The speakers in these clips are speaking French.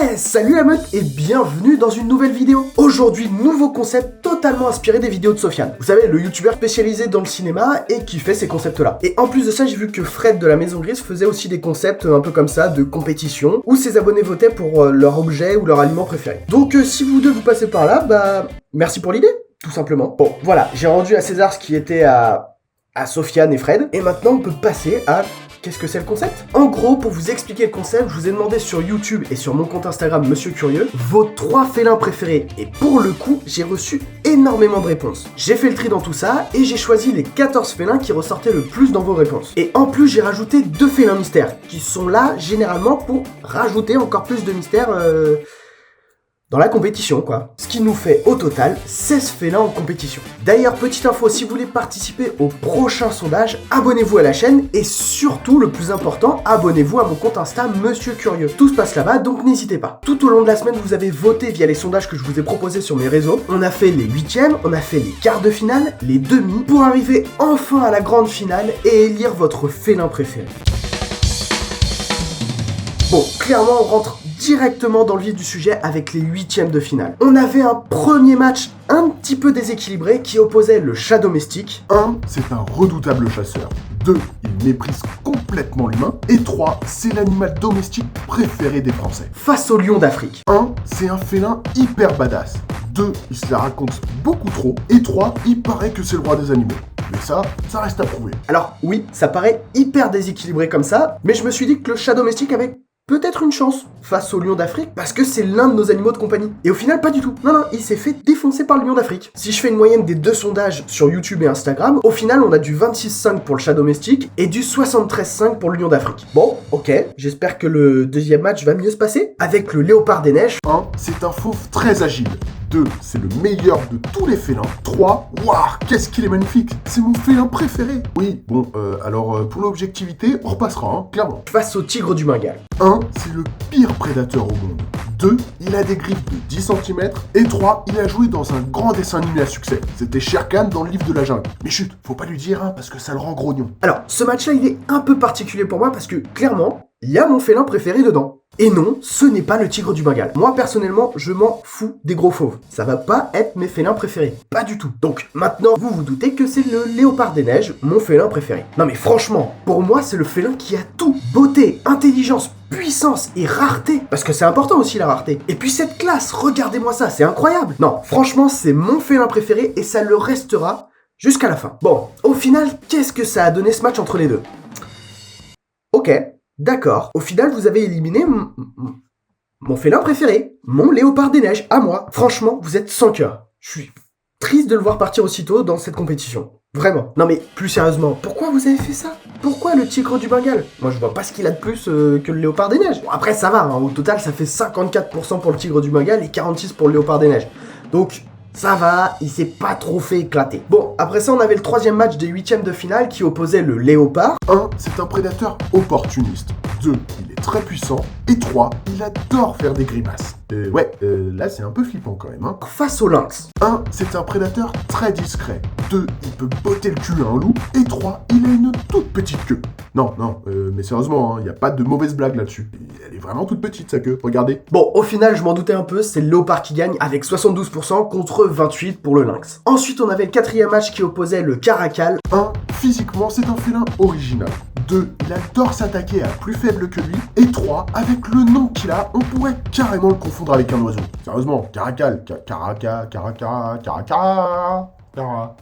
Ouais, salut la meute et bienvenue dans une nouvelle vidéo. Aujourd'hui, nouveau concept totalement inspiré des vidéos de Sofiane. Vous savez, le youtubeur spécialisé dans le cinéma et qui fait ces concepts-là. Et en plus de ça, j'ai vu que Fred de la Maison Grise faisait aussi des concepts un peu comme ça, de compétition, où ses abonnés votaient pour leur objet ou leur aliment préféré. Donc si vous deux vous passez par là, bah merci pour l'idée, tout simplement. Bon, voilà, j'ai rendu à César ce qui était à Sofiane et Fred, et maintenant on peut passer à... Qu'est-ce que c'est le concept? En gros, pour vous expliquer le concept, je vous ai demandé sur YouTube et sur mon compte Instagram Monsieur Curieux vos 3 félins préférés. Et pour le coup, j'ai reçu énormément de réponses. J'ai fait le tri dans tout ça et j'ai choisi les 14 félins qui ressortaient le plus dans vos réponses. Et en plus, j'ai rajouté 2 félins mystères qui sont là généralement pour rajouter encore plus de mystères dans la compétition, quoi. Ce qui nous fait au total 16 félins en compétition. D'ailleurs, petite info, si vous voulez participer au prochain sondage, abonnez-vous à la chaîne et surtout, le plus important, abonnez-vous à mon compte Insta Monsieur Curieux. Tout se passe là-bas, donc n'hésitez pas. Tout au long de la semaine, vous avez voté via les sondages que je vous ai proposés sur mes réseaux. On a fait les 8e, on a fait les quarts de finale, les demi, pour arriver enfin à la grande finale et élire votre félin préféré. Bon, clairement, on rentre directement dans le vif du sujet avec les 8e de finale. On avait un premier match un petit peu déséquilibré qui opposait le chat domestique. 1. C'est un redoutable chasseur. 2. Il méprise complètement l'humain. Et 3. C'est l'animal domestique préféré des Français. Face au lion d'Afrique. 1. C'est un félin hyper badass. 2. Il se la raconte beaucoup trop. Et 3. Il paraît que c'est le roi des animaux. Mais ça reste à prouver. Alors oui, ça paraît hyper déséquilibré comme ça, mais je me suis dit que le chat domestique avait peut-être une chance face au lion d'Afrique, parce que c'est l'un de nos animaux de compagnie. Et au final, pas du tout. Non, il s'est fait défoncer par le lion d'Afrique. Si je fais une moyenne des 2 sondages sur YouTube et Instagram, au final, on a du 26,5 pour le chat domestique et du 73,5 pour le lion d'Afrique. Bon, ok, j'espère que le deuxième match va mieux se passer, avec le léopard des neiges. 1. C'est un fauve très agile. 2. C'est le meilleur de tous les félins. 3. Waouh, qu'est-ce qu'il est magnifique. C'est mon félin préféré. Oui, bon, alors pour l'objectivité, on repassera, hein, clairement. Face au tigre du Bengale. 1. C'est le pire prédateur au monde. 2. Il a des griffes de 10 cm. Et 3. Il a joué dans un grand dessin animé à succès. C'était Shere Khan dans le livre de la jungle. Mais chut, faut pas lui dire, hein, parce que ça le rend grognon. Alors, ce match-là, il est un peu particulier pour moi parce que, clairement, il y a mon félin préféré dedans. Et non, ce n'est pas le tigre du Bengale. Moi, personnellement, je m'en fous des gros fauves. Ça va pas être mes félins préférés. Pas du tout. Donc, maintenant, vous vous doutez que c'est le léopard des neiges, mon félin préféré. Non mais franchement, pour moi, c'est le félin qui a tout. Beauté, intelligence, puissance et rareté. Parce que c'est important aussi la rareté. Et puis cette classe, regardez-moi ça, c'est incroyable. Non, franchement, c'est mon félin préféré et ça le restera jusqu'à la fin. Bon, au final, qu'est-ce que ça a donné ce match entre les deux? Ok. D'accord. Au final, vous avez éliminé mon félin préféré, mon léopard des neiges, à moi. Franchement, vous êtes sans cœur. Je suis triste de le voir partir aussitôt dans cette compétition. Vraiment. Non mais, plus sérieusement, pourquoi vous avez fait ça? Pourquoi le tigre du Bengale? Moi, je vois pas ce qu'il a de plus que le léopard des neiges. Bon, après, ça va, hein. Au total, ça fait 54% pour le tigre du Bengale et 46% pour le léopard des neiges. Donc... ça va, il s'est pas trop fait éclater. Bon, après ça, on avait le 3e match des 8e de finale qui opposait le léopard. 1. C'est un prédateur opportuniste. 2. Il est très puissant. Et 3. Il adore faire des grimaces. Là c'est un peu flippant quand même, hein. Face au lynx. 1. C'est un prédateur très discret. 2. Il peut botter le cul à un loup. Et 3. Il a une toute petite queue. Non, mais sérieusement, il n'y a pas de mauvaise blague là-dessus. Elle est vraiment toute petite sa queue, regardez. Bon, au final, je m'en doutais un peu, c'est le léopard qui gagne avec 72% contre 28% pour le lynx. Ensuite, on avait le 4e match qui opposait le caracal. 1. Physiquement, c'est un félin original. 2. Il adore s'attaquer à plus faible que lui. Et 3. Avec le nom qu'il a, on pourrait carrément le confondre avec un oiseau. Sérieusement, caracal,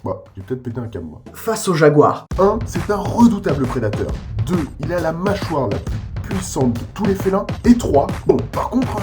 Bah, j'ai peut-être pété un câble, moi. Face au jaguar. 1. C'est un redoutable prédateur. 2. Il a la mâchoire la plus puissante de tous les félins. Et 3. Bon, par contre,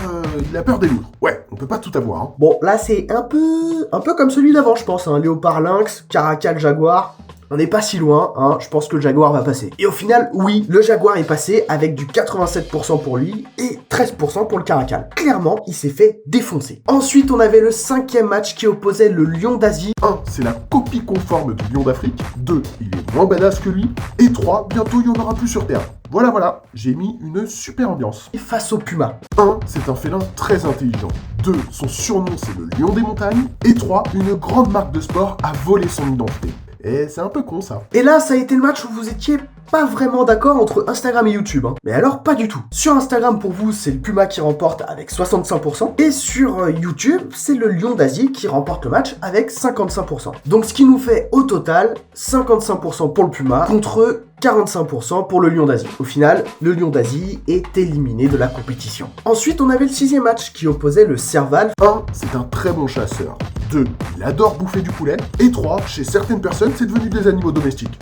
il a peur des loutres. Ouais, on peut pas tout avoir, hein. Bon, là, c'est un peu comme celui d'avant, je pense, hein. Léopard lynx, caracal jaguar. On n'est pas si loin, hein, je pense que le jaguar va passer. Et au final, oui, le jaguar est passé avec du 87% pour lui et 13% pour le caracal. Clairement, il s'est fait défoncer. Ensuite, on avait le 5e match qui opposait le lion d'Asie. 1. C'est la copie conforme du lion d'Afrique. 2. Il est moins badass que lui. Et 3. Bientôt, il n'y en aura plus sur Terre. Voilà, j'ai mis une super ambiance. Et face au puma. 1. C'est un félin très intelligent. 2. Son surnom, c'est le lion des montagnes. Et 3. Une grande marque de sport a volé son identité. Et c'est un peu con ça. Et là, ça a été le match où vous étiez pas vraiment d'accord entre Instagram et YouTube, hein. Mais alors pas du tout. Sur Instagram pour vous c'est le puma qui remporte avec 65% et sur YouTube c'est le lion d'Asie qui remporte le match avec 55%. Donc ce qui nous fait au total 55% pour le puma contre 45% pour le lion d'Asie. Au final, le lion d'Asie est éliminé de la compétition. Ensuite, on avait le 6e match qui opposait le Serval. 1. C'est un très bon chasseur. 2. Il adore bouffer du poulet. Et 3. Chez certaines personnes, c'est devenu des animaux domestiques.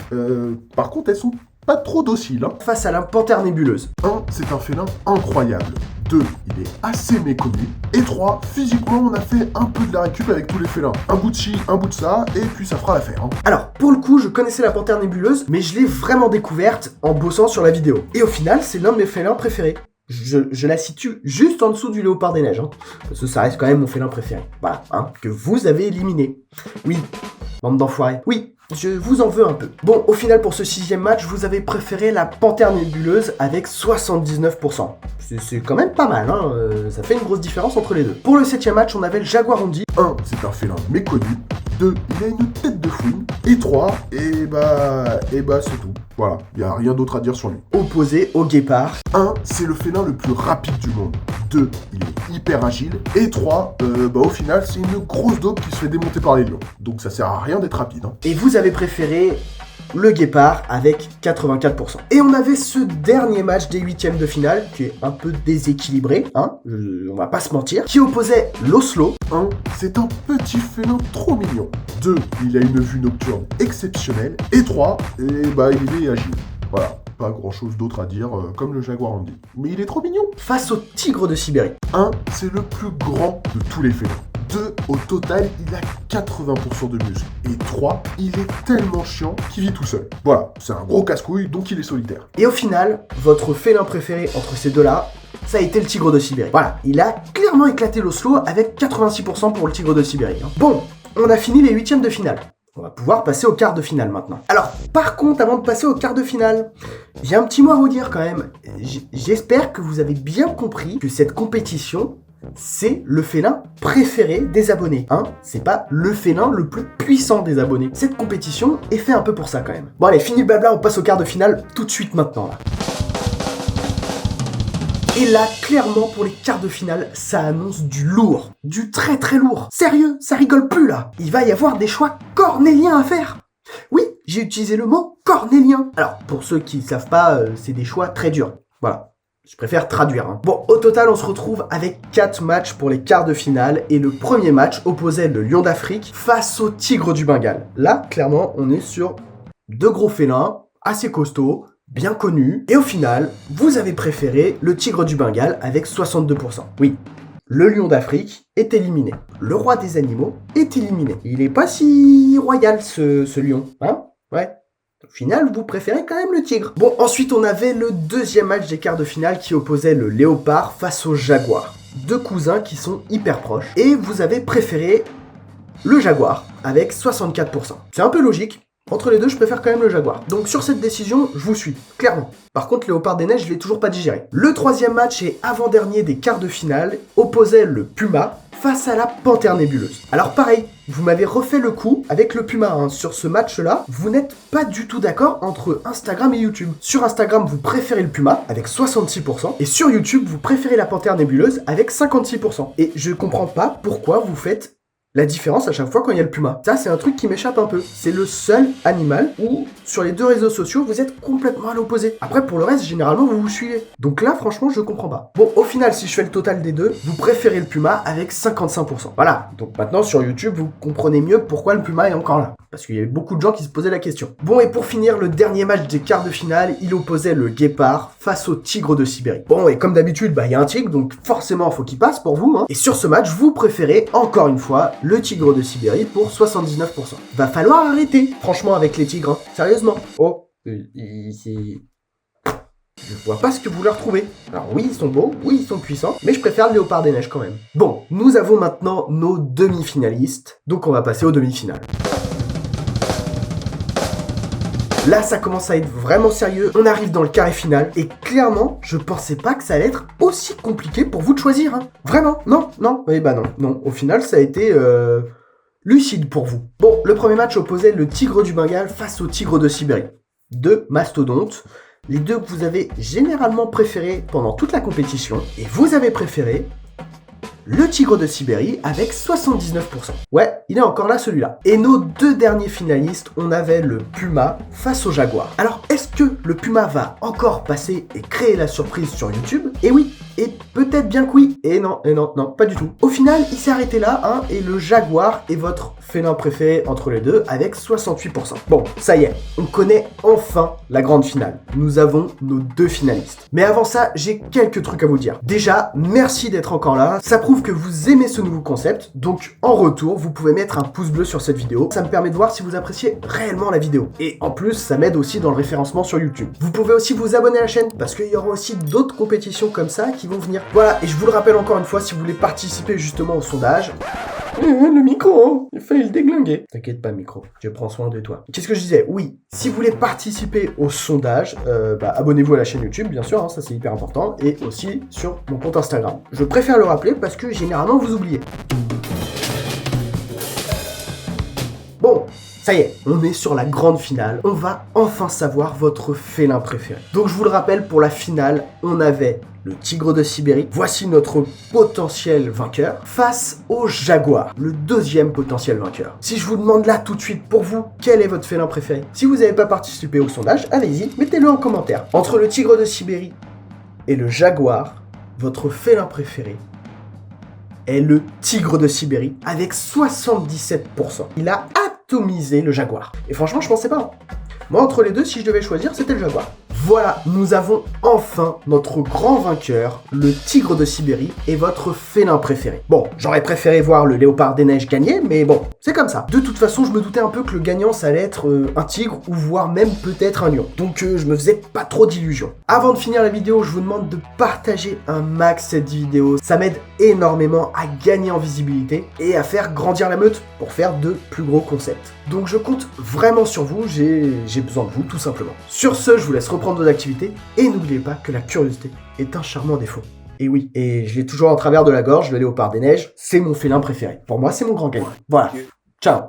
Par contre, elles sont pas trop dociles, hein. Face à la panthère nébuleuse. 1. C'est un félin incroyable. 2. Il est assez méconnu. Et 3. Physiquement, on a fait un peu de la récup avec tous les félins. Un bout de ci, un bout de ça, et puis ça fera l'affaire, hein. Alors, pour le coup, je connaissais la panthère nébuleuse, mais je l'ai vraiment découverte en bossant sur la vidéo. Et au final, c'est l'un de mes félins préférés. Je la situe juste en dessous du léopard des neiges, hein, parce que ça reste quand même mon félin préféré. Voilà, hein, que vous avez éliminé. Oui, bande d'enfoirés. Oui, je vous en veux un peu. Bon, au final, pour ce 6e match, vous avez préféré la panthère nébuleuse avec 79%. C'est quand même pas mal, hein, ça fait une grosse différence entre les deux. Pour le 7e match, on avait le jaguar hondi. 1. C'est un félin méconnu. 2. Il a une tête de fouine. Et 3. Et bah c'est tout. Voilà, il n'y a rien d'autre à dire sur lui. Opposé au guépard. 1. C'est le félin le plus rapide du monde. 2. Il est hyper agile. Et 3. Au final, c'est une grosse dope qui se fait démonter par les lions. Donc ça sert à rien d'être rapide, hein. Et vous avez préféré le guépard avec 84%. Et on avait ce dernier match des 8e de finale, qui est un peu déséquilibré, hein, on va pas se mentir, qui opposait l'Oslo. 1. C'est un petit félin trop mignon. 2. Il a une vue nocturne exceptionnelle. Et 3. Il est agile. Voilà, pas grand chose d'autre à dire, comme le jaguar hondi. Mais il est trop mignon. Face au tigre de Sibérie. 1. C'est le plus grand de tous les félins. 2. Au total, il a 80% de muscles. Et 3. Il est tellement chiant qu'il vit tout seul. Voilà, c'est un gros casse-couille, donc il est solitaire. Et au final, votre félin préféré entre ces deux-là, ça a été le tigre de Sibérie. Voilà, il a clairement éclaté l'Oslo avec 86% pour le tigre de Sibérie, hein. Bon, on a fini les 8e de finale. On va pouvoir passer au quart de finale maintenant. Alors, par contre, avant de passer au quart de finale, j'ai un petit mot à vous dire quand même. J'espère que vous avez bien compris que cette compétition, c'est le félin préféré des abonnés, hein. C'est pas le félin le plus puissant des abonnés. Cette compétition est faite un peu pour ça quand même. Bon allez, fini le blabla, on passe au quart de finale tout de suite maintenant là. Et là, clairement, pour les quarts de finale, ça annonce du lourd. Du très très lourd. Sérieux, ça rigole plus là. Il va y avoir des choix cornéliens à faire. Oui, j'ai utilisé le mot cornélien. Alors, pour ceux qui ne savent pas, c'est des choix très durs. Voilà. Je préfère traduire, hein. Bon, au total, on se retrouve avec 4 matchs pour les quarts de finale. Et le premier match opposait le lion d'Afrique face au tigre du Bengale. Là, clairement, on est sur 2 gros félins, assez costauds, bien connus. Et au final, vous avez préféré le tigre du Bengale avec 62%. Oui, le lion d'Afrique est éliminé. Le roi des animaux est éliminé. Il est pas si royal, ce lion, hein? Ouais. Au final, vous préférez quand même le tigre. Bon, ensuite, on avait le 2e match des quarts de finale qui opposait le léopard face au jaguar. 2 cousins qui sont hyper proches. Et vous avez préféré le jaguar avec 64%. C'est un peu logique. Entre les deux, je préfère quand même le jaguar. Donc sur cette décision, je vous suis, clairement. Par contre, Léopard des Neiges, je l'ai toujours pas digéré. Le 3e match et avant-dernier des quarts de finale opposait le puma face à la panthère nébuleuse. Alors pareil, vous m'avez refait le coup avec le puma, hein. Sur ce match-là, vous n'êtes pas du tout d'accord entre Instagram et YouTube. Sur Instagram, vous préférez le puma avec 66%, et sur YouTube, vous préférez la panthère nébuleuse avec 56%. Et je comprends pas pourquoi vous faites la différence à chaque fois quand il y a le puma. Ça, c'est un truc qui m'échappe un peu. C'est le seul animal où, sur les 2 réseaux sociaux, vous êtes complètement à l'opposé. Après, pour le reste, généralement, vous vous suivez. Donc là, franchement, je comprends pas. Bon, au final, si je fais le total des deux, vous préférez le puma avec 55%. Voilà. Donc maintenant, sur YouTube, vous comprenez mieux pourquoi le puma est encore là. Parce qu'il y avait beaucoup de gens qui se posaient la question. Bon, et pour finir, le dernier match des quarts de finale, il opposait le guépard face au tigre de Sibérie. Bon, et comme d'habitude, il y a un tigre, donc forcément, faut qu'il passe pour vous, hein. Et sur ce match, vous préférez, encore une fois, le tigre de Sibérie pour 79%. Va falloir arrêter, franchement, avec les tigres, hein. Sérieusement. Oh, je vois pas ce que vous leur trouvez. Alors oui, ils sont beaux, oui, ils sont puissants, mais je préfère le léopard des neiges quand même. Bon, nous avons maintenant nos demi-finalistes, donc on va passer aux demi-finales. Là, ça commence à être vraiment sérieux. On arrive dans le carré final. Et clairement, je pensais pas que ça allait être aussi compliqué pour vous de choisir, hein. Vraiment, non. Eh bah non. Au final, ça a été lucide pour vous. Bon, le premier match opposait le tigre du Bengale face au tigre de Sibérie. deux mastodontes, les deux que vous avez généralement préférés pendant toute la compétition, et vous avez préféré le tigre de Sibérie avec 79%. Ouais, il est encore là celui-là. Et nos deux derniers finalistes, on avait le puma face au jaguar. Alors, est-ce que le puma va encore passer et créer la surprise sur YouTube? Et oui, et peut-être bien que oui. Et non, pas du tout. Au final, il s'est arrêté là, hein, et le jaguar est votre félin préféré entre les deux avec 68%. Bon, ça y est, on connaît enfin la grande finale. Nous avons nos deux finalistes. Mais avant ça, j'ai quelques trucs à vous dire. Déjà, merci d'être encore là. Ça prouve que vous aimez ce nouveau concept. Donc, en retour, vous pouvez mettre un pouce bleu sur cette vidéo. Ça me permet de voir si vous appréciez réellement la vidéo. Et en plus, ça m'aide aussi dans le référencement sur YouTube. Vous pouvez aussi vous abonner à la chaîne parce qu'il y aura aussi d'autres compétitions comme ça qui vont venir. Voilà, et je vous le rappelle encore une fois, si vous voulez participer justement au sondage, le micro, il fallait le déglinguer. T'inquiète pas, micro, je prends soin de toi. Qu'est-ce que je disais? Oui, si vous voulez participer au sondage, abonnez-vous à la chaîne YouTube, bien sûr, hein, ça c'est hyper important, et aussi sur mon compte Instagram. Je préfère le rappeler parce que généralement vous oubliez. Bon, ça y est, on est sur la grande finale. On va enfin savoir votre félin préféré. Donc je vous le rappelle, pour la finale, on avait le tigre de Sibérie. Voici notre potentiel vainqueur face au jaguar, le deuxième potentiel vainqueur. Si je vous demande là tout de suite pour vous, quel est votre félin préféré? Si vous n'avez pas participé au sondage, allez-y, mettez-le en commentaire. Entre le tigre de Sibérie et le jaguar, votre félin préféré est le tigre de Sibérie avec 77%. Il a atomisé le jaguar. Et franchement, je pensais pas. Moi, entre les deux, si je devais choisir, c'était le jaguar. Voilà, nous avons enfin notre grand vainqueur, le tigre de Sibérie, et votre félin préféré. Bon, j'aurais préféré voir le léopard des neiges gagner, mais bon, c'est comme ça. De toute façon, je me doutais un peu que le gagnant, ça allait être un tigre, ou voire même peut-être un lion. Donc, je me faisais pas trop d'illusions. Avant de finir la vidéo, je vous demande de partager un max cette vidéo. Ça m'aide énormément à gagner en visibilité et à faire grandir la meute pour faire de plus gros concepts. Donc, je compte vraiment sur vous, j'ai besoin de vous, tout simplement. Sur ce, je vous laisse reprendre vos activités, et n'oubliez pas que la curiosité est un charmant défaut. Et oui, et je l'ai toujours en travers de la gorge, le léopard des neiges, c'est mon félin préféré. Pour moi, c'est mon grand gagnant. Voilà, ciao.